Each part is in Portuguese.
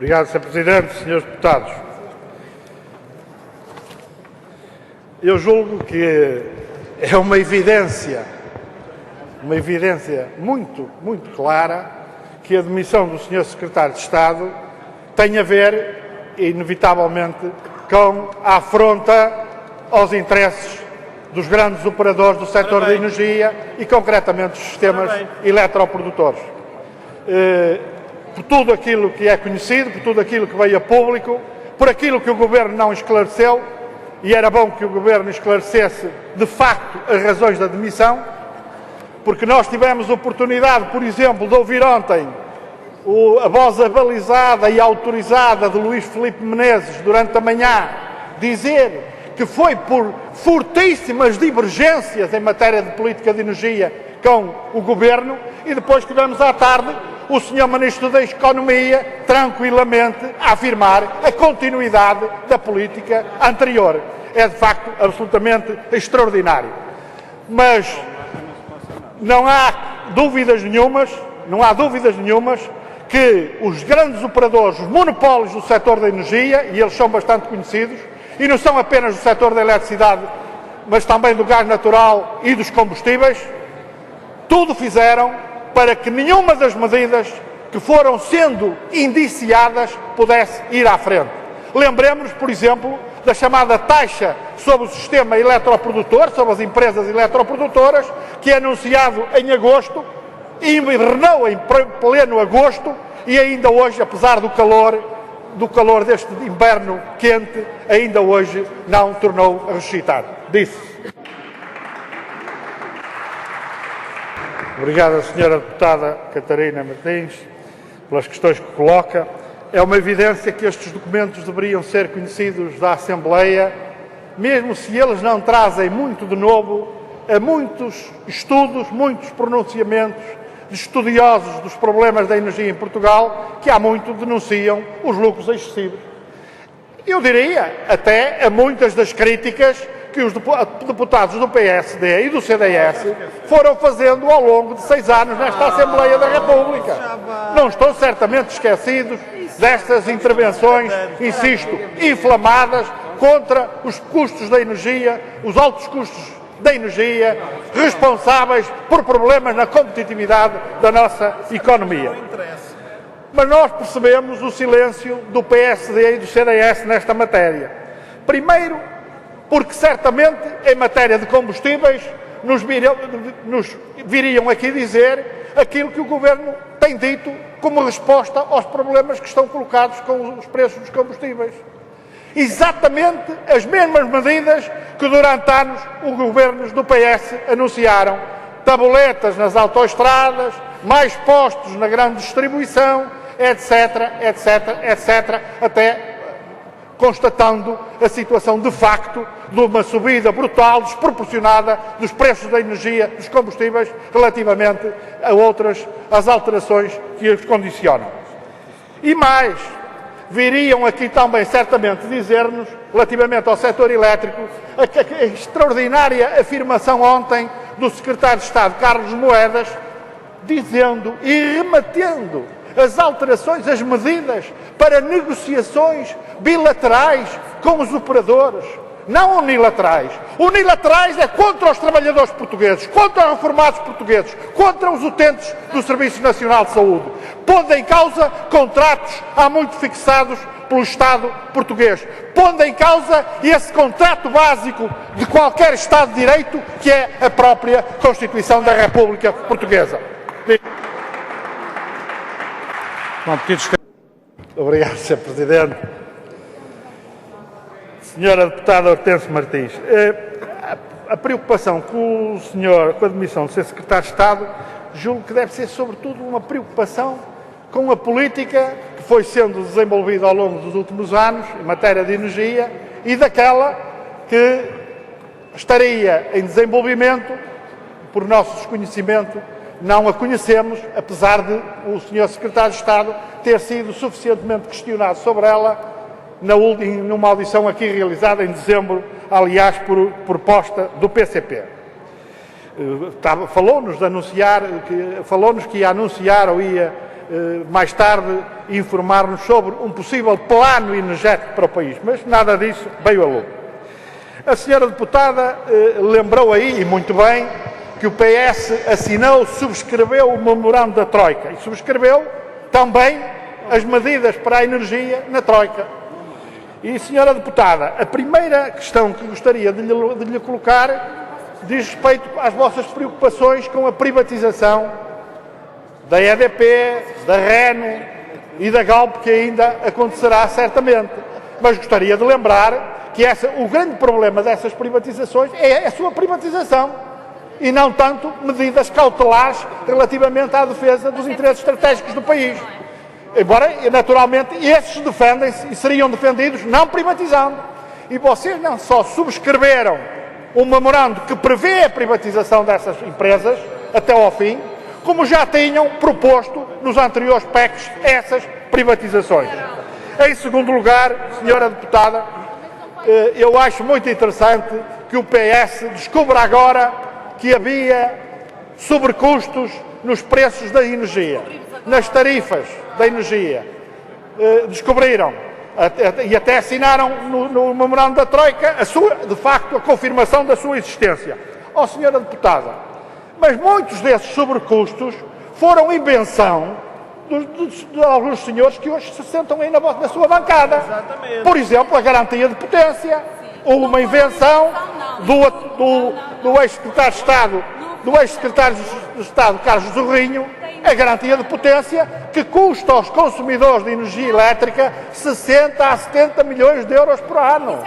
Obrigado, Sr. Presidente, Srs. Deputados. Eu julgo que é uma evidência muito clara que a demissão do Sr. Secretário de Estado tem a ver, inevitavelmente, com a afronta aos interesses dos grandes operadores do setor da energia e, concretamente, dos sistemas eletroprodutores. Por tudo aquilo que é conhecido, por tudo aquilo que veio a público, por aquilo que o Governo não esclareceu, e era bom que o Governo esclarecesse, de facto, as razões da demissão, porque nós tivemos oportunidade, por exemplo, de ouvir ontem a voz abalizada e autorizada de Luís Filipe Menezes, durante a manhã, dizer que foi por fortíssimas divergências em matéria de política de energia com o Governo, e depois tivemos à tarde o Sr. Ministro da Economia tranquilamente a afirmar a continuidade da política anterior. É de facto absolutamente extraordinário. Mas não há dúvidas nenhumas que os grandes operadores, os monopólios do setor da energia, e eles são bastante conhecidos, e não são apenas do setor da eletricidade, mas também do gás natural e dos combustíveis, tudo fizeram para que nenhuma das medidas que foram sendo indiciadas pudesse ir à frente. Lembremos, por exemplo, da chamada taxa sobre o sistema eletroprodutor, sobre as empresas eletroprodutoras, que é anunciado em agosto, e envernou em pleno agosto, e ainda hoje, apesar do calor deste inverno quente, ainda hoje não tornou a ressuscitar. Disse. Obrigado, Sra. Deputada Catarina Martins, pelas questões que coloca. É uma evidência que estes documentos deveriam ser conhecidos da Assembleia, mesmo se eles não trazem muito de novo, a muitos estudos, muitos pronunciamentos de estudiosos dos problemas da energia em Portugal, que há muito denunciam os lucros excessivos. Eu diria até a muitas das críticas que os deputados do PSD e do CDS foram fazendo ao longo de 6 anos nesta Assembleia da República. Não estão certamente esquecidos destas intervenções, insisto, inflamadas contra os custos da energia, os altos custos da energia, responsáveis por problemas na competitividade da nossa economia. Mas nós percebemos o silêncio do PSD e do CDS nesta matéria. Primeiro, porque certamente em matéria de combustíveis nos viriam aqui dizer aquilo que o Governo tem dito como resposta aos problemas que estão colocados com os preços dos combustíveis. Exatamente as mesmas medidas que durante anos os governos do PS anunciaram. Tabuletas nas autoestradas, mais postos na grande distribuição, etc, até constatando a situação de facto de uma subida brutal, desproporcionada dos preços da energia, dos combustíveis, relativamente às alterações que os condicionam. E mais, viriam aqui também certamente dizer-nos, relativamente ao setor elétrico, a extraordinária afirmação ontem do Secretário de Estado, Carlos Moedas, dizendo e remetendo as alterações, as medidas para negociações bilaterais com os operadores, não unilaterais. Unilaterais é contra os trabalhadores portugueses, contra os reformados portugueses, contra os utentes do Serviço Nacional de Saúde. Pondo em causa contratos há muito fixados pelo Estado português. Pondo em causa esse contrato básico de qualquer Estado de Direito, que é a própria Constituição da República Portuguesa. Obrigado, Sr. Presidente. Senhora Deputada Hortêncio Martins, a preocupação com a demissão do Sr. Secretário de Estado, julgo que deve ser sobretudo uma preocupação com a política que foi sendo desenvolvida ao longo dos últimos anos em matéria de energia e daquela que estaria em desenvolvimento, por nosso desconhecimento, não a conhecemos, apesar de o Sr. Secretário de Estado ter sido suficientemente questionado sobre ela numa audição aqui realizada em dezembro, aliás, por proposta do PCP. Falou-nos que ia anunciar ou ia mais tarde informar-nos sobre um possível plano energético para o país, mas nada disso veio a lume. A senhora deputada lembrou aí, e muito bem, que o PS assinou, subscreveu o memorando da Troika e subscreveu também as medidas para a energia na Troika. E, senhora deputada, a primeira questão que gostaria de lhe colocar diz respeito às vossas preocupações com a privatização da EDP, da REN e da Galp, que ainda acontecerá certamente. Mas gostaria de lembrar que o grande problema dessas privatizações é a sua privatização e não tanto medidas cautelares relativamente à defesa dos interesses estratégicos do país. Embora, naturalmente, esses defendem-se e seriam defendidos não privatizando. E vocês não só subscreveram um memorando que prevê a privatização dessas empresas até ao fim, como já tinham proposto nos anteriores PECs essas privatizações. Em segundo lugar, senhora deputada, eu acho muito interessante que o PS descubra agora que havia sobrecustos nos preços da energia, nas tarifas da energia. Descobriram e até assinaram no memorando da Troika de facto a confirmação da sua existência. Ó, senhora deputada, mas muitos desses sobrecustos foram invenção de alguns senhores que hoje se sentam aí na sua bancada. Exatamente. Por exemplo, a garantia de potência, ou uma invenção do ex-secretário de Estado, de Estado Carlos Zorrinho, a garantia de potência que custa aos consumidores de energia elétrica 60 a 70 milhões de euros por ano.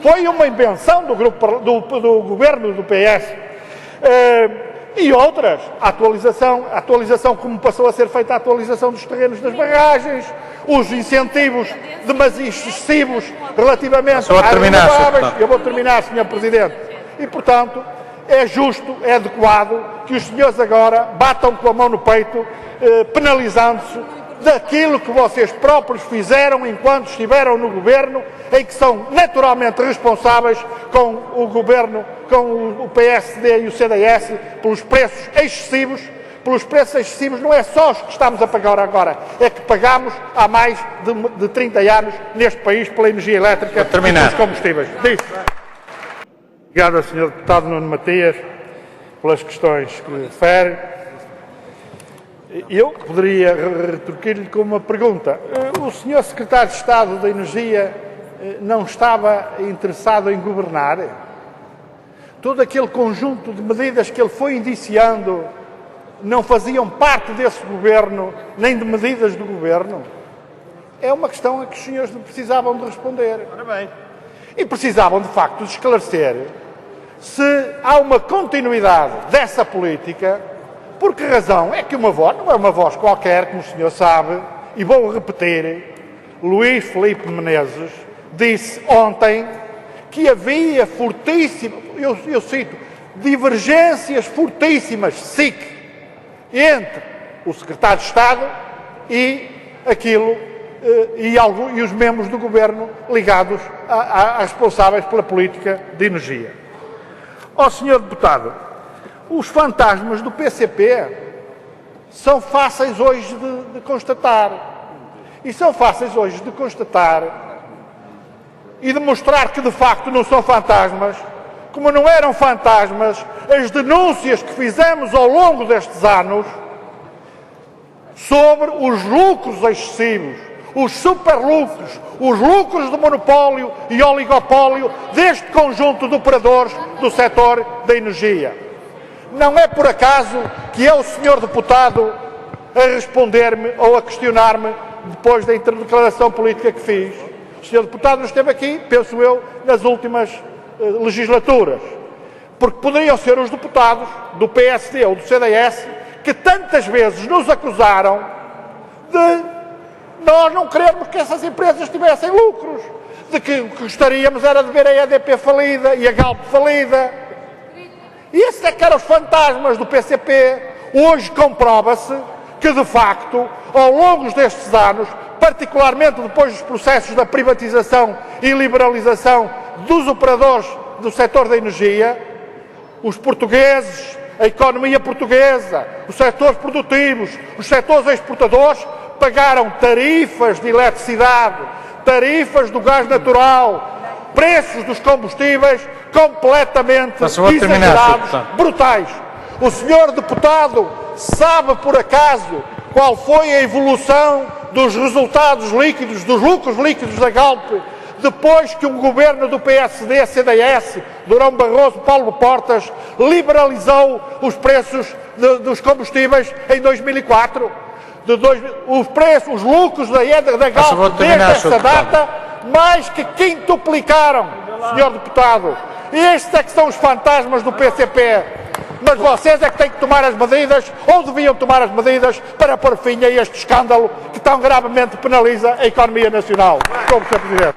Foi uma invenção do governo do PS. E outras, a atualização como passou a ser feita a atualização dos terrenos das barragens, os incentivos excessivos relativamente às renováveis. Eu vou terminar, Sr. Presidente. E, portanto, é justo, é adequado que os senhores agora batam com a mão no peito, penalizando-se daquilo que vocês próprios fizeram enquanto estiveram no governo, em que são naturalmente responsáveis com o governo, com o PSD e o CDS, pelos preços excessivos. Pelos preços excessivos não é só os que estamos a pagar agora, é que pagamos há mais de 30 anos neste país pela energia elétrica e pelos combustíveis. Obrigado, Sr. Deputado Nuno Matias, pelas questões que refere. Eu poderia retorquir-lhe com uma pergunta. O Sr. Secretário de Estado da Energia não estava interessado em governar? Todo aquele conjunto de medidas que ele foi indiciando não faziam parte desse governo, nem de medidas do governo? É uma questão a que os senhores precisavam de responder. Ora bem. E precisavam, de facto, de esclarecer se há uma continuidade dessa política. Por que razão? É que uma voz, não é uma voz qualquer, como o senhor sabe, e vou repetir, Luís Filipe Menezes disse ontem que havia fortíssimas, eu cito, divergências fortíssimas, SIC, entre o secretário de Estado e e os membros do governo ligados a responsáveis pela política de energia. Ó, senhor deputado, os fantasmas do PCP são fáceis hoje de constatar. E são fáceis hoje de constatar e de mostrar que de facto não são fantasmas, como não eram fantasmas as denúncias que fizemos ao longo destes anos sobre os lucros excessivos, os superlucros, os lucros de monopólio e oligopólio deste conjunto de operadores do setor da energia. Não é por acaso que é o senhor deputado a responder-me ou a questionar-me depois da declaração política que fiz. O senhor deputado não esteve aqui, penso eu, nas últimas legislaturas, porque poderiam ser os deputados do PSD ou do CDS que tantas vezes nos acusaram de nós não querermos que essas empresas tivessem lucros, de que o que gostaríamos era de ver a EDP falida e a Galp falida. E esses é que eram os fantasmas do PCP. Hoje comprova-se que, de facto, ao longo destes anos, particularmente depois dos processos da privatização e liberalização dos operadores do setor da energia, os portugueses, a economia portuguesa, os setores produtivos, os setores exportadores pagaram tarifas de eletricidade, tarifas do gás natural, preços dos combustíveis completamente exagerados, brutais. O senhor deputado sabe por acaso qual foi a evolução dos resultados líquidos, dos lucros líquidos da Galp, depois que um governo do PSD, CDS, Durão Barroso, Paulo Portas, liberalizou os preços dos combustíveis em 2004? Os lucros da Galp desde essa data mais que quintuplicaram, senhor deputado. E estes é que são os fantasmas do PCP. Mas vocês é que têm que tomar as medidas, ou deviam tomar as medidas, para pôr fim a este escândalo que tão gravemente penaliza a economia nacional. Como Sr. Presidente.